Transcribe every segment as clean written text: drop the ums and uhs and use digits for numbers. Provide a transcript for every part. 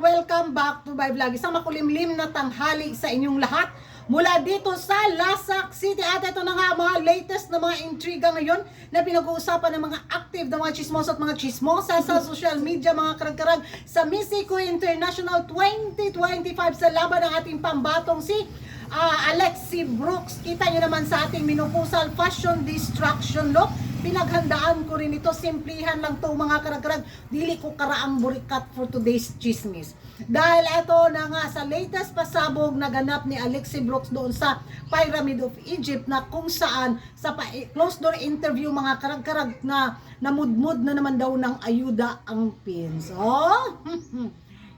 welcome back to my vlog. Isang makulimlim na tanghali sa inyong lahat mula dito sa Lasak City. At ito na nga mga latest na mga intriga ngayon na pinag-uusapan ng mga active na mga chismosa at mga chismosa sa social media, mga karag-karag sa Miss Eco International 2025 sa laban ng ating pambatong si Alexi Brooks. Kita nyo naman sa ating minupusal fashion distraction look. Pinaghandaan ko rin ito, simplihan lang to mga karag-karag, dili ko karaang burikat for today's chismis. Dahil ito na nga sa latest pasabog na ganap ni Alexi Brooks doon sa Pyramid of Egypt, na kung saan sa closed door interview mga karag-karag na namudmud na naman daw ng ayuda ang pins. Oh,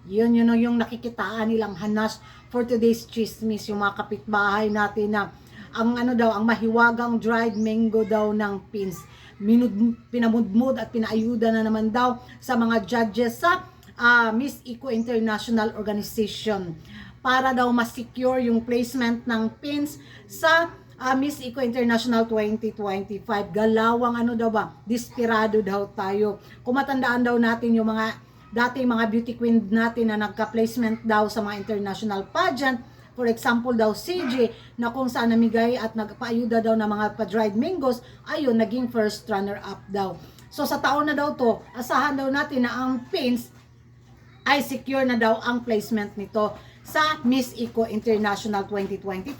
yun yung nakikitaan nilang hanas for today's chismis, yung mga kapitbahay natin na ang ang mahiwagang dried mango daw ng pins. Pinamudmud at pinaayuda na naman daw sa mga judges sa Miss Eco International Organization para daw ma-secure yung placement ng pins sa Miss Eco International 2025. Galawang daw ba? Desperado daw tayo. Kung matandaan daw natin yung mga dating mga beauty queen natin na nagka-placement daw sa mga international pageant. For example daw CJ na kung saan namigay at nagpaayuda daw ng mga pa-dried mangoes, ayun, naging first runner-up daw. So sa taon na daw to, asahan daw natin na ang pins ay secure na daw ang placement nito sa Miss Eco International 2025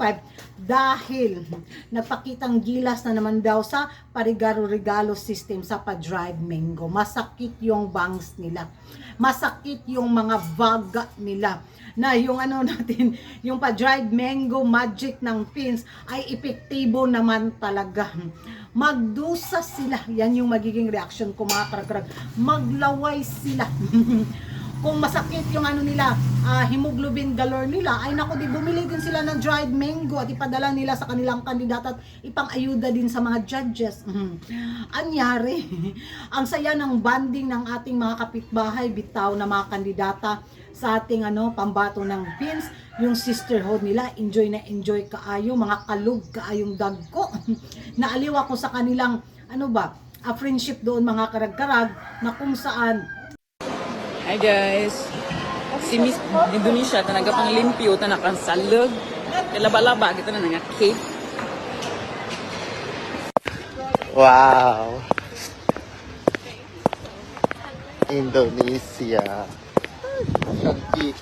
dahil nagpakitang gilas na naman daw sa parigaro-regalo system sa pa-dried mango. Masakit yung bangs nila. Masakit yung mga vaga nila. Na yung natin, yung pa-dried mango magic ng pins ay epektibo naman talaga. Magdusa sila. Yan yung magiging reaction ko mga karag-karag. Maglaway sila. Kung masakit yung nila, hemoglobin galore nila, ay naku, di bumili din sila ng dried mango at ipadala nila sa kanilang kandidato at ipang-ayuda din sa mga judges. Anyari, ang saya ng banding ng ating mga kapitbahay, bitaw na mga kandidata sa ating pambato ng pins, yung sisterhood nila, enjoy na enjoy kaayo, mga kalug kaayong dagko. Naaliw ako sa kanilang friendship doon mga karag-karag na kung saan. Hi guys, si Miss Indonesia tanaga pang limpyo tanakang salog, laba-laba kita na nga cake. Wow, Indonesia, cantik.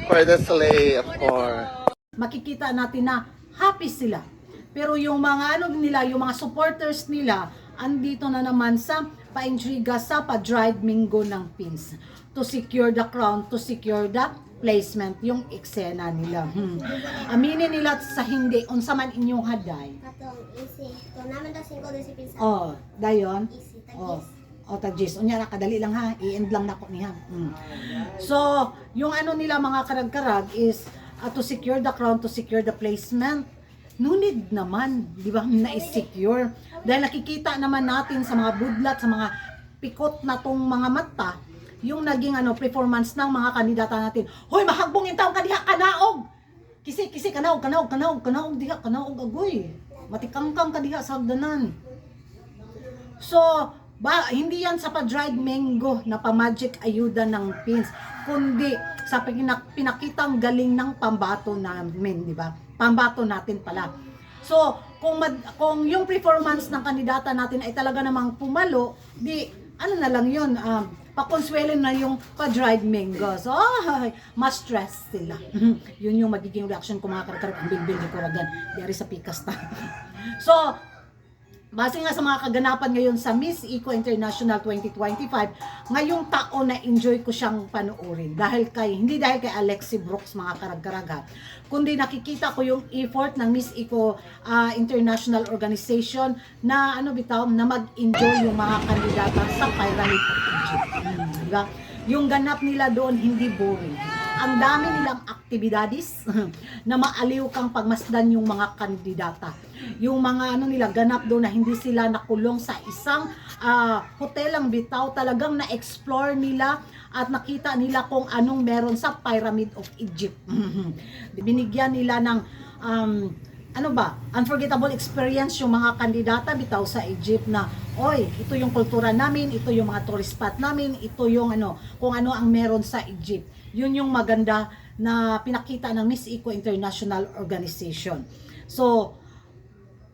For the sleigh, of course. Makikita natin na happy sila. Pero yung mga nila, yung mga supporters nila, andito na naman sa paintriga sa pa-dried mango ng pins to secure the crown, to secure the placement, yung eksena nila. Aminin nila sa hindi, unsa man inyong haday. Katong easy. Kung naman daw 5 recipes. Oh, dayon. Easy. Oh. Tagis. O tagis. Unya na kadali lang ha. I-end lang nako niya. So, yung nila mga karag-karag is to secure the crown, to secure the placement. No need naman, di ba, na-secure. Dahil nakikita naman natin sa mga budlat, sa mga pikot na tong mga mata, yung naging performance ng mga kandidata natin. Hoy, mahagbong yung taong kadiha, kanaog! Kisi, kanaog, diha, kanaog, agoy. Matikangkang kadiha sa hagdanan. So, hindi yan sa pa-dried mango na pa-magic ayuda ng pins, kundi sa pinakitang galing ng pambato namin, di ba? Pambato natin pala. So, kung yung performance ng kandidata natin ay talaga namang pumalo, di na lang yun, pakonsuelo na yung pa-dried mango. So, mas stress sila. Yun yung magiging reaction ko mga karag-karag, ang bilbil ni Kuragan, diari sa pikas ta. So, base nga sa mga kaganapan ngayon sa Miss Eco International 2025, ngayong taon na enjoy ko siyang panoorin. Hindi dahil kay Alexi Brooks mga karag-karaga, kundi nakikita ko yung effort ng Miss Eco International Organization na na mag-enjoy yung mga kandidata sa Pyramid of Egypt. Diba? Yung ganap nila doon hindi boring. Ang dami nilang aktibidades na maaliw kang pagmasdan yung mga kandidata. Yung mga nila ganap doon na hindi sila nakulong sa isang hotel lang bitaw, talagang na-explore nila at nakita nila kung anong meron sa Pyramid of Egypt. Binigyan nila ng ano ba, unforgettable experience yung mga kandidata bitaw sa Egypt na, oy, ito yung kultura namin, ito yung mga tourist spot namin, ito yung ano, kung ano ang meron sa Egypt. Yun yung maganda na pinakita ng Miss Eco International Organization. So,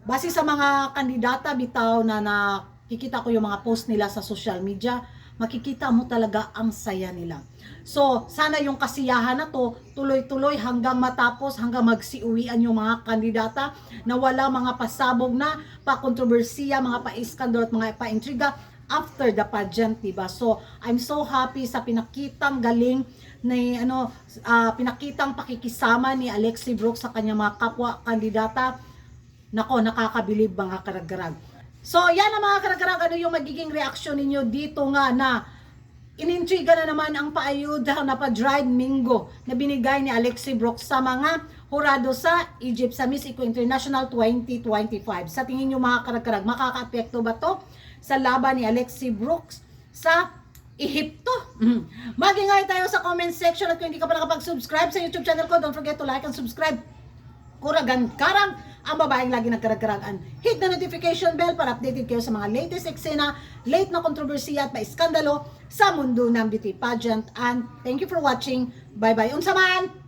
base sa mga kandidata bitaw na nakikita ko yung mga post nila sa social media, makikita mo talaga ang saya nila. So, sana yung kasiyahan na to, tuloy-tuloy hanggang matapos, hanggang magsiuwian yung mga kandidata na wala mga pasabog na pa-kontrobersiya, mga pa-iskandal at mga pa-intriga after the pageant, diba? So, I'm so happy sa pinakitang galing ni pinakitang pakikisama ni Alexi Brooks sa kanyang mga kapwa kandidata. Nako, nakakabilib mga karaggarag. So, yan ang mga karaggarag, ano yung magiging reaksyon ninyo dito nga na inintriga na naman ang paayuda na pa-dried mingo na binigay ni Alexi Brooks sa mga hurado sa Egypt sa Miss Eco International 2025. Sa tingin nyo mga karaggarag, makaka-apekto ba to sa laban ni Alexi Brooks sa Ehipto? Mag-ingay tayo sa comment section at kung hindi ka pa nakapag-subscribe sa YouTube channel ko, don't forget to like and subscribe. Kuragan karang ang babaeng lagi nagkarag-karagan. Hit the notification bell para updated kayo sa mga latest eksena, late na kontrobersiya at pa-iskandalo sa mundo ng beauty pageant. And thank you for watching. Bye-bye. Unsa man!